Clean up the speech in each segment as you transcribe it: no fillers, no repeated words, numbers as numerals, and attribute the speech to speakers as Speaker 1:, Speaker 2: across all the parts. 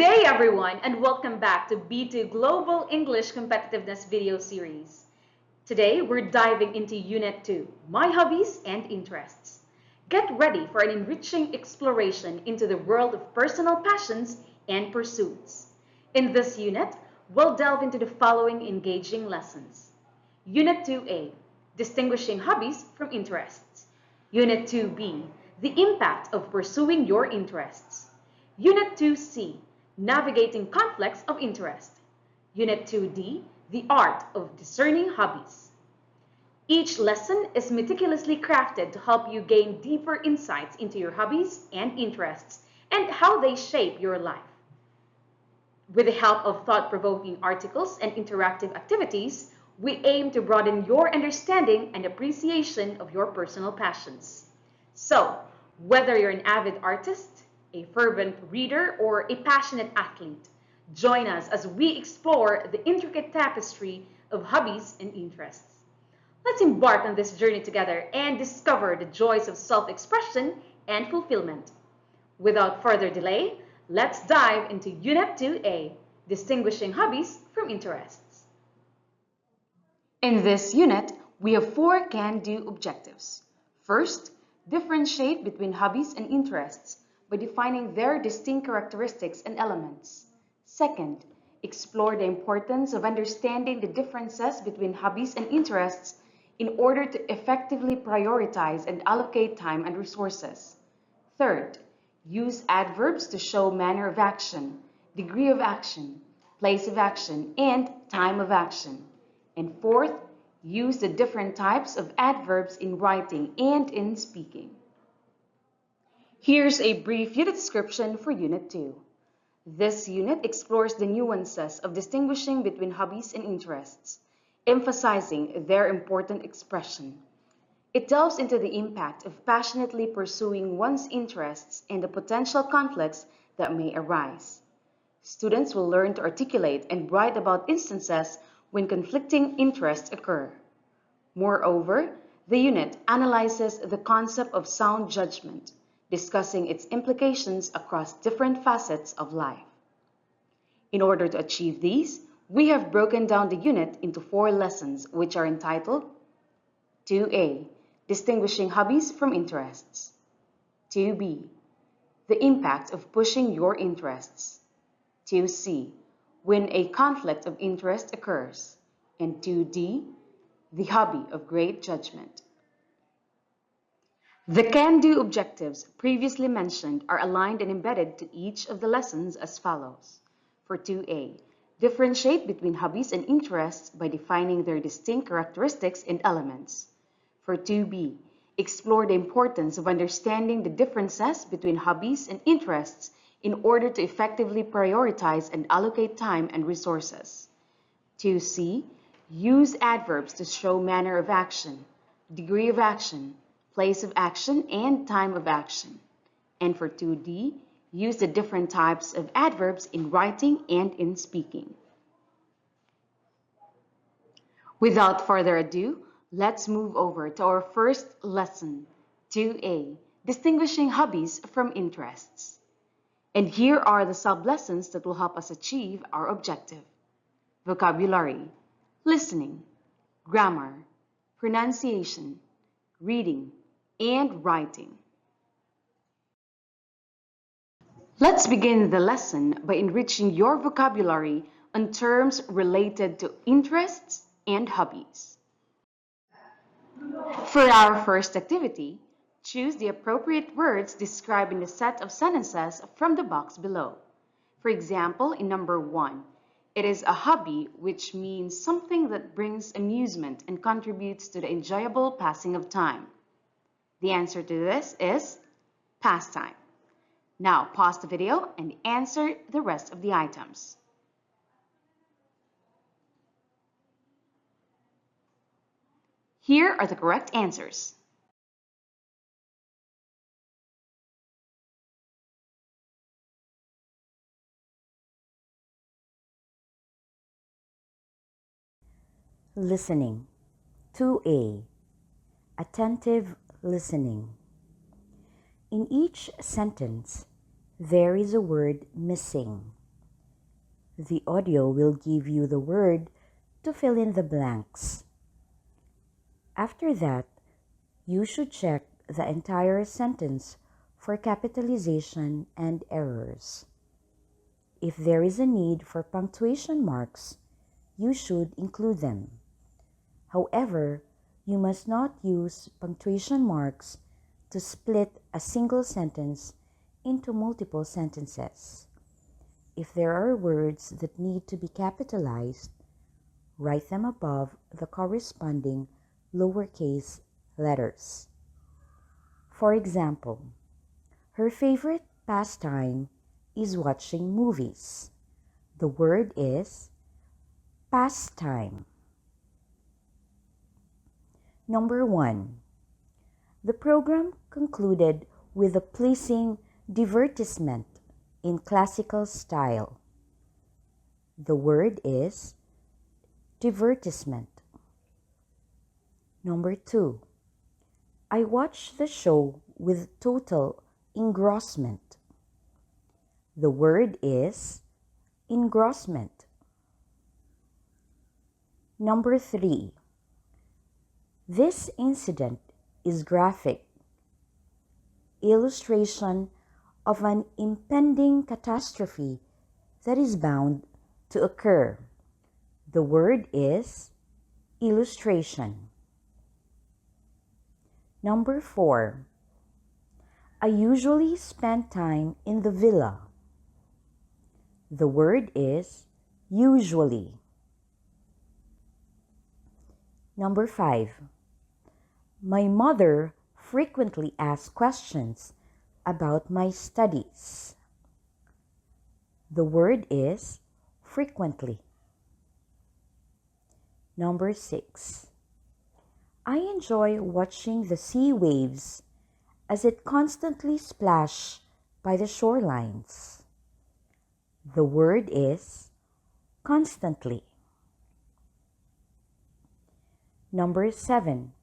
Speaker 1: day, everyone, and welcome back to B2 Global English Competitiveness video series. Today, we're diving into Unit 2, My Hobbies and Interests. Get ready for an enriching exploration into the world of personal passions and pursuits. In this unit, we'll delve into the following engaging lessons. Unit 2A, Distinguishing Hobbies from Interests. Unit 2B, The Impact of Pursuing Your Interests. Unit 2C, Navigating Conflicts of Interest. Unit 2D, The Art of Discerning Hobbies. Each lesson is meticulously crafted to help you gain deeper insights into your hobbies and interests and how they shape your life. With the help of thought-provoking articles and interactive activities, we aim to broaden your understanding and appreciation of your personal passions. So, whether you're an avid artist, a fervent reader, or a passionate athlete, join us as we explore the intricate tapestry of hobbies and interests. Let's embark on this journey together and discover the joys of self-expression and fulfillment. Without further delay, let's dive into Unit 2A, Distinguishing Hobbies from Interests. In this unit, we have 4 can-do objectives. First, differentiate between hobbies and interests by defining their distinct characteristics and elements. Second, explore the importance of understanding the differences between hobbies and interests in order to effectively prioritize and allocate time and resources. Third, use adverbs to show manner of action, degree of action, place of action, and time of action. And fourth, use the different types of adverbs in writing and in speaking. Here's a brief unit description for Unit 2. This unit explores the nuances of distinguishing between hobbies and interests, emphasizing their important expression. It delves into the impact of passionately pursuing one's interests and the potential conflicts that may arise. Students will learn to articulate and write about instances when conflicting interests occur. Moreover, the unit analyzes the concept of sound judgment, discussing its implications across different facets of life. In order to achieve these, we have broken down the unit into 4 lessons which are entitled 2A, Distinguishing Hobbies from Interests. 2B, The Impact of Pushing Your Interests. 2C, When a Conflict of Interest Occurs. And 2D, The Hobby of Great Judgment. The can-do objectives previously mentioned are aligned and embedded to each of the lessons as follows. For 2A, differentiate between hobbies and interests by defining their distinct characteristics and elements. For 2B, explore the importance of understanding the differences between hobbies and interests in order to effectively prioritize and allocate time and resources. 2C, use adverbs to show manner of action, degree of action, place of action, and time of action. And for 2D, use the different types of adverbs in writing and in speaking. Without further ado, let's move over to our first lesson, 2A, Distinguishing Hobbies from Interests. And here are the sub-lessons that will help us achieve our objective. Vocabulary, listening, grammar, pronunciation, reading, and writing. Let's begin the lesson by enriching your vocabulary on terms related to interests and hobbies. For our first activity, choose the appropriate words describing the set of sentences from the box below. For example, in number 1, it is a hobby, which means something that brings amusement and contributes to the enjoyable passing of time. The answer to this is pastime. Now pause the video and answer the rest of the items. Here are the correct answers.
Speaker 2: Listening. 2A. Attentive listening. In each sentence, there is a word missing. The audio will give you the word to fill in the blanks. After that, you should check the entire sentence for capitalization and errors. If there is a need for punctuation marks, you should include them. However, you must not use punctuation marks to split a single sentence into multiple sentences. If there are words that need to be capitalized, write them above the corresponding lowercase letters. For example, her favorite pastime is watching movies. The word is pastime. Number 1. The program concluded with a pleasing divertissement in classical style. The word is divertissement. Number 2. I watched the show with total engrossment. The word is engrossment. Number 3. This incident is graphic illustration of an impending catastrophe that is bound to occur. The word is illustration. Number 4. I usually spend time in the villa. The word is usually. Number 5. My mother frequently asks questions about my studies. The word is frequently. Number 6. I enjoy watching the sea waves as it constantly splashes by the shorelines. The word is constantly. Number 7.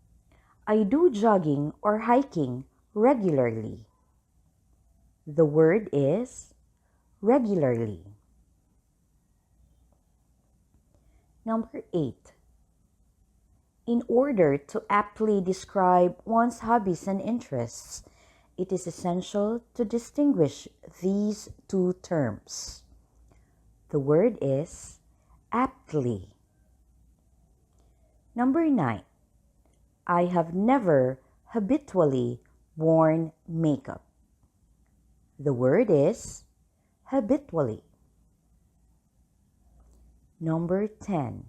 Speaker 2: I do jogging or hiking regularly. The word is regularly. Number 8. In order to aptly describe one's hobbies and interests, it is essential to distinguish these two terms. The word is aptly. Number 9. I have never habitually worn makeup. The word is habitually. Number 10.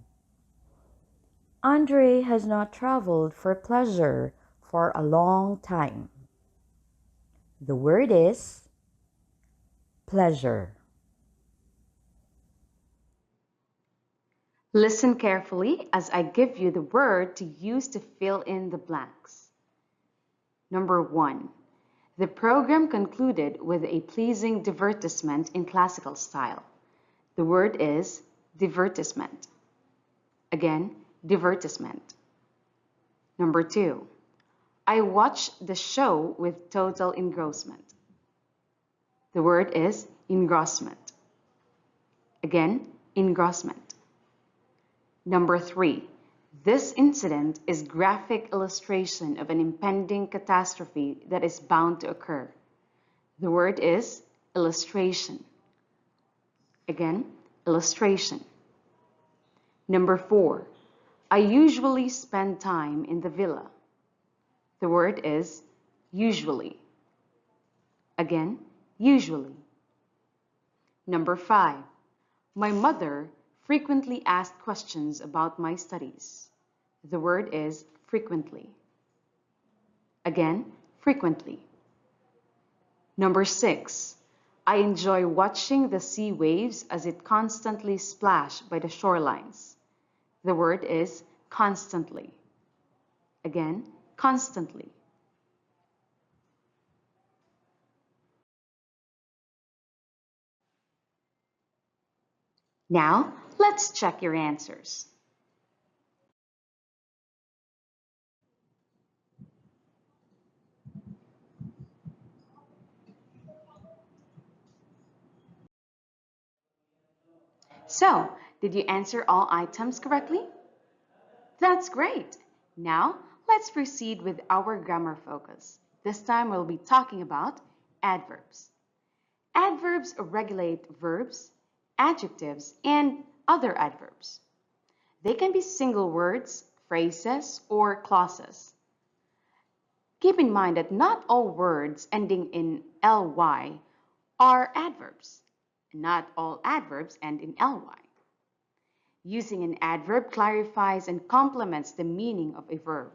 Speaker 2: Andre has not traveled for pleasure for a long time. The word is pleasure.
Speaker 1: Listen carefully as I give you the word to use to fill in the blanks. Number 1. The program concluded with a pleasing divertissement in classical style. The word is divertissement. Again, divertissement. Number 2. I watched the show with total engrossment. The word is engrossment. Again, engrossment. Number 3. This incident is graphic illustration of an impending catastrophe that is bound to occur. The word is illustration. Again, illustration. Number 4. I usually spend time in the villa. The word is usually. Again, usually. Number 5. My mother frequently asked questions about my studies. The word is frequently. Again, frequently. Number 6. I enjoy watching the sea waves as it constantly splashes by the shorelines. The word is constantly. Again, constantly. Now, let's check your answers. So, did you answer all items correctly? That's great! Now, let's proceed with our grammar focus. This time we'll be talking about adverbs. Adverbs regulate verbs, adjectives, and other adverbs. They can be single words, phrases, or clauses. Keep in mind that not all words ending in ly are adverbs. Not all adverbs end in ly. Using an adverb clarifies and complements the meaning of a verb,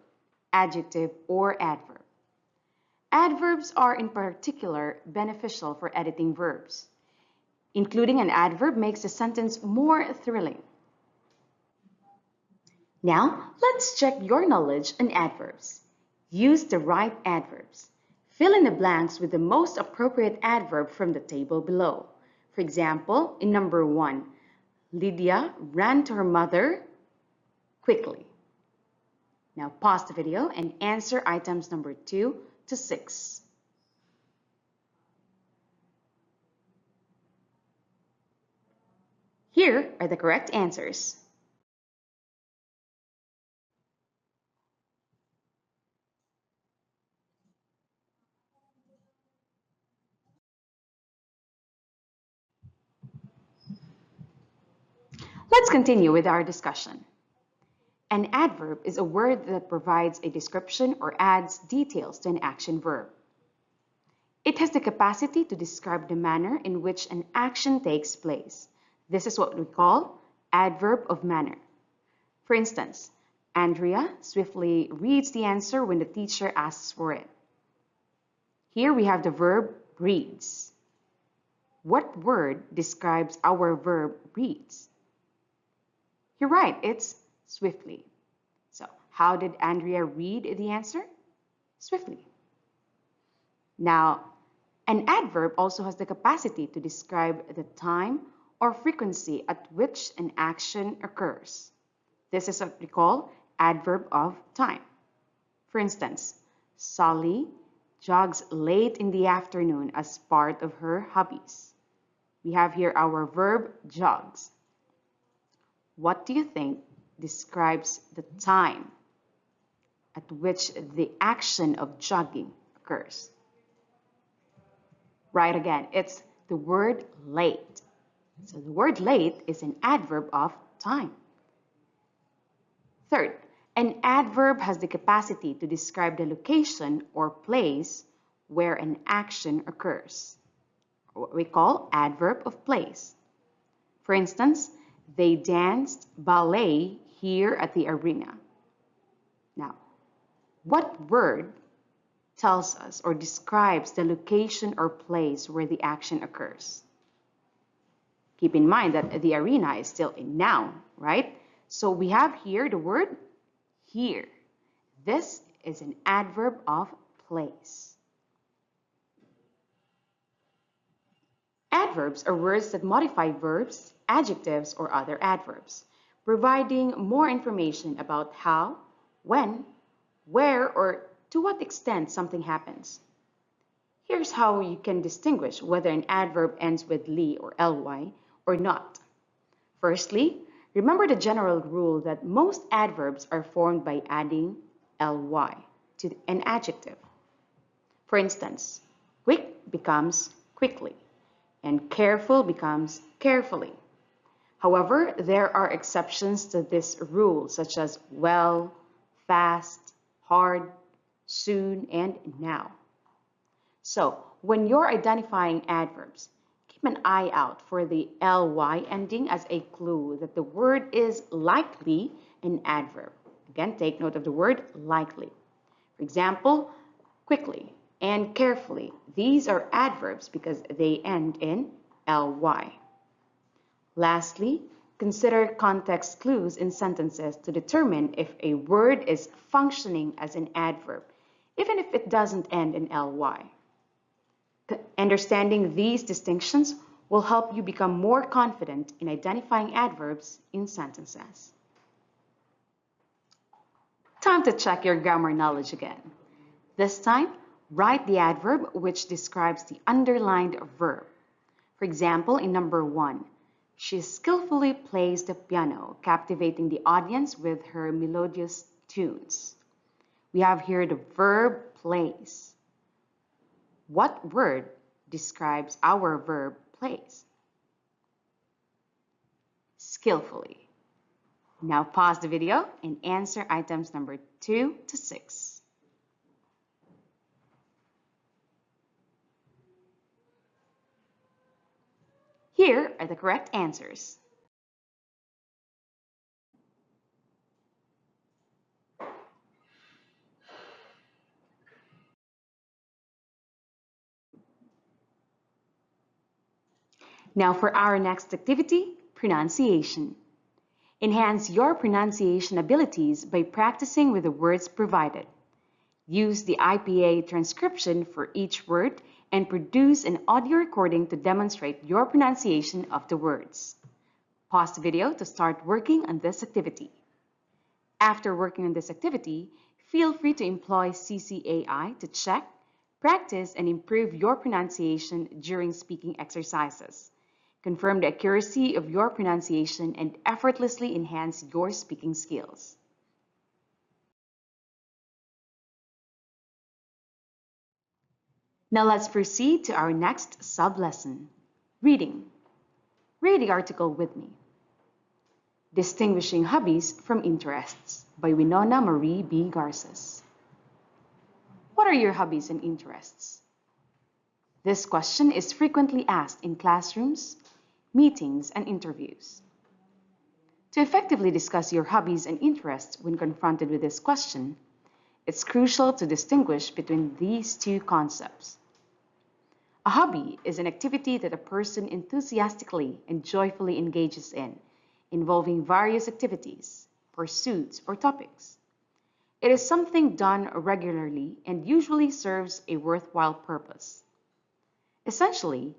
Speaker 1: adjective, or adverb. Adverbs are in particular beneficial for editing verbs. Including an adverb makes the sentence more thrilling. Now, let's check your knowledge on adverbs. Use the right adverbs. Fill in the blanks with the most appropriate adverb from the table below. For example, in number 1, Lydia ran to her mother quickly. Now pause the video and answer items number 2 to 6. Here are the correct answers. Let's continue with our discussion. An adverb is a word that provides a description or adds details to an action verb. It has the capacity to describe the manner in which an action takes place. This is what we call adverb of manner. For instance, Andrea swiftly reads the answer when the teacher asks for it. Here we have the verb reads. What word describes our verb reads? You're right, it's swiftly. So, how did Andrea read the answer? Swiftly. Now, an adverb also has the capacity to describe the time or frequency at which an action occurs. This is what we call adverb of time. For instance, Sally jogs late in the afternoon as part of her hobbies. We have here our verb jogs. What do you think describes the time at which the action of jogging occurs? Right again, it's the word late. So the word late is an adverb of time. Third, an adverb has the capacity to describe the location or place where an action occurs. What we call adverb of place. For instance, they danced ballet here at the arena. Now, what word tells us or describes the location or place where the action occurs? Keep in mind that the arena is still a noun, right? So we have here the word here. This is an adverb of place. Adverbs are words that modify verbs, adjectives, or other adverbs, providing more information about how, when, where, or to what extent something happens. Here's how you can distinguish whether an adverb ends with ly or ly or not. Firstly, remember the general rule that most adverbs are formed by adding ly to an adjective. For instance, quick becomes quickly, and careful becomes carefully. However, there are exceptions to this rule, such as well, fast, hard, soon, and now. So, when you're identifying adverbs, keep an eye out for the ly ending as a clue that the word is likely an adverb. Again, take note of the word likely. For example, quickly and carefully. These are adverbs because they end in ly. Lastly, consider context clues in sentences to determine if a word is functioning as an adverb, even if it doesn't end in ly. Understanding these distinctions will help you become more confident in identifying adverbs in sentences. Time to check your grammar knowledge again. This time, write the adverb which describes the underlined verb. For example, in number 1, She skillfully plays the piano, captivating the audience with her melodious tunes. We have here the verb plays. What word describes our verb plays? Skillfully. Now pause the video and answer items number 2 to 6. Here are the correct answers. Now for our next activity, pronunciation. Enhance your pronunciation abilities by practicing with the words provided. Use the IPA transcription for each word and produce an audio recording to demonstrate your pronunciation of the words. Pause the video to start working on this activity. After working on this activity, feel free to employ CCAI to check, practice, and improve your pronunciation during speaking exercises. Confirm the accuracy of your pronunciation and effortlessly enhance your speaking skills. Now let's proceed to our next sub-lesson, reading. Read the article with me. Distinguishing Hobbies from Interests by Winona Marie B. Garces. What are your hobbies and interests? This question is frequently asked in classrooms, meetings, and interviews. To effectively discuss your hobbies and interests when confronted with this question, it's crucial to distinguish between these two concepts. A hobby is an activity that a person enthusiastically and joyfully engages in, involving various activities, pursuits, or topics. It is something done regularly and usually serves a worthwhile purpose. Essentially,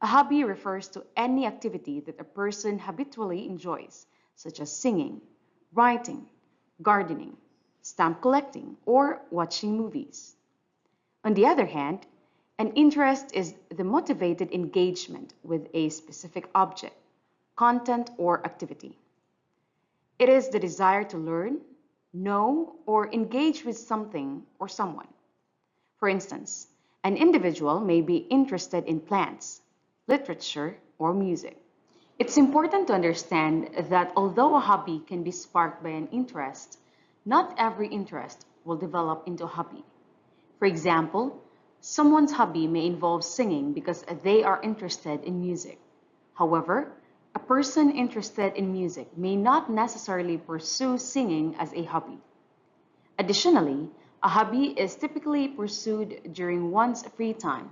Speaker 1: a hobby refers to any activity that a person habitually enjoys, such as singing, writing, gardening, stamp collecting, or watching movies. On the other hand, an interest is the motivated engagement with a specific object, content, or activity. It is the desire to learn, know, or engage with something or someone. For instance, an individual may be interested in plants, literature, or music. It's important to understand that although a hobby can be sparked by an interest, not every interest will develop into a hobby. For example, someone's hobby may involve singing because they are interested in music. However, a person interested in music may not necessarily pursue singing as a hobby. Additionally, a hobby is typically pursued during one's free time,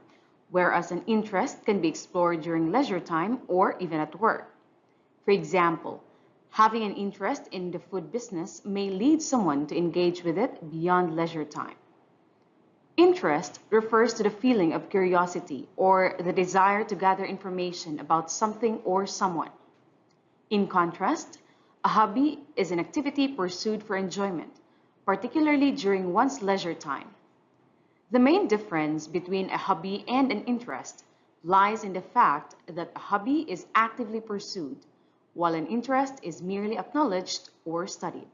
Speaker 1: whereas an interest can be explored during leisure time or even at work. For example, having an interest in the food business may lead someone to engage with it beyond leisure time. Interest refers to the feeling of curiosity or the desire to gather information about something or someone. In contrast, a hobby is an activity pursued for enjoyment, particularly during one's leisure time. The main difference between a hobby and an interest lies in the fact that a hobby is actively pursued, while an interest is merely acknowledged or studied.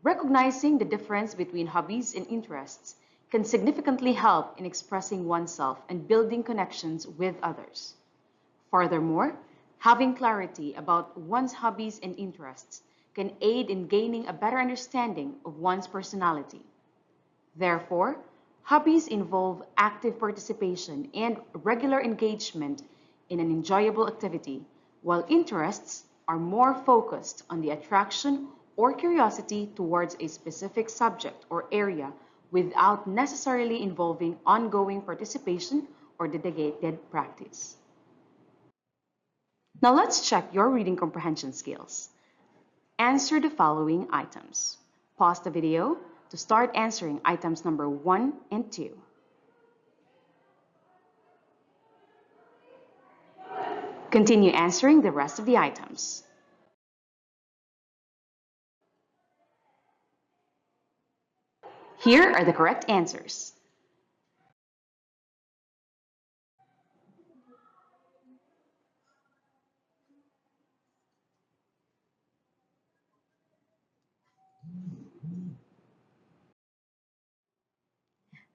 Speaker 1: Recognizing the difference between hobbies and interests can significantly help in expressing oneself and building connections with others. Furthermore, having clarity about one's hobbies and interests can aid in gaining a better understanding of one's personality. Therefore, hobbies involve active participation and regular engagement in an enjoyable activity, while interests are more focused on the attraction or curiosity towards a specific subject or area without necessarily involving ongoing participation or dedicated practice. Now let's check your reading comprehension skills. Answer the following items. Pause the video to start answering items number 1 and 2. Continue answering the rest of the items. Here are the correct answers.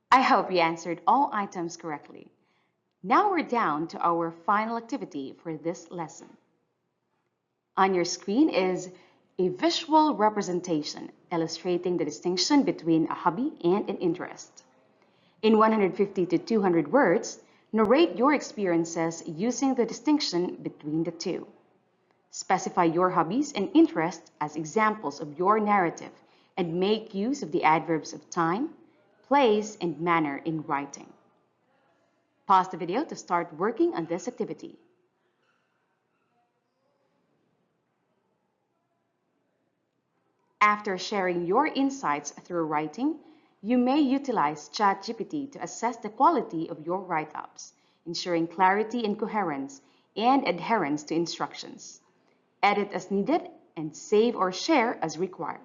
Speaker 1: I hope you answered all items correctly. Now we're down to our final activity for this lesson. On your screen is a visual representation illustrating the distinction between a hobby and an interest. In 150 to 200 words, narrate your experiences using the distinction between the two. Specify your hobbies and interests as examples of your narrative and make use of the adverbs of time, place, and manner in writing. Pause the video to start working on this activity. After sharing your insights through writing, you may utilize ChatGPT to assess the quality of your write-ups, ensuring clarity and coherence and adherence to instructions. Edit as needed and save or share as required.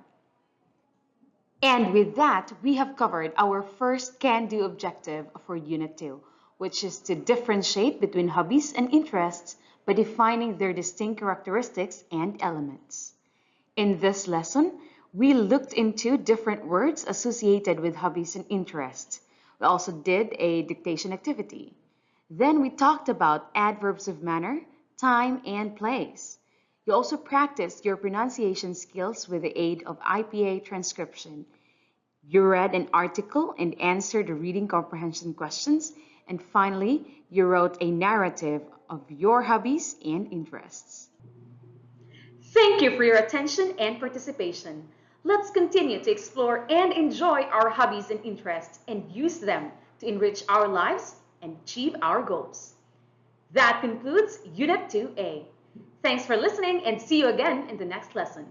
Speaker 1: And with that, we have covered our first can-do objective for Unit 2, which is to differentiate between hobbies and interests by defining their distinct characteristics and elements. In this lesson, we looked into different words associated with hobbies and interests. We also did a dictation activity. Then we talked about adverbs of manner, time, and place. You also practiced your pronunciation skills with the aid of IPA transcription. You read an article and answered the reading comprehension questions. And finally, you wrote a narrative of your hobbies and interests. Thank you for your attention and participation. Let's continue to explore and enjoy our hobbies and interests and use them to enrich our lives and achieve our goals. That concludes Unit 2A. Thanks for listening and see you again in the next lesson.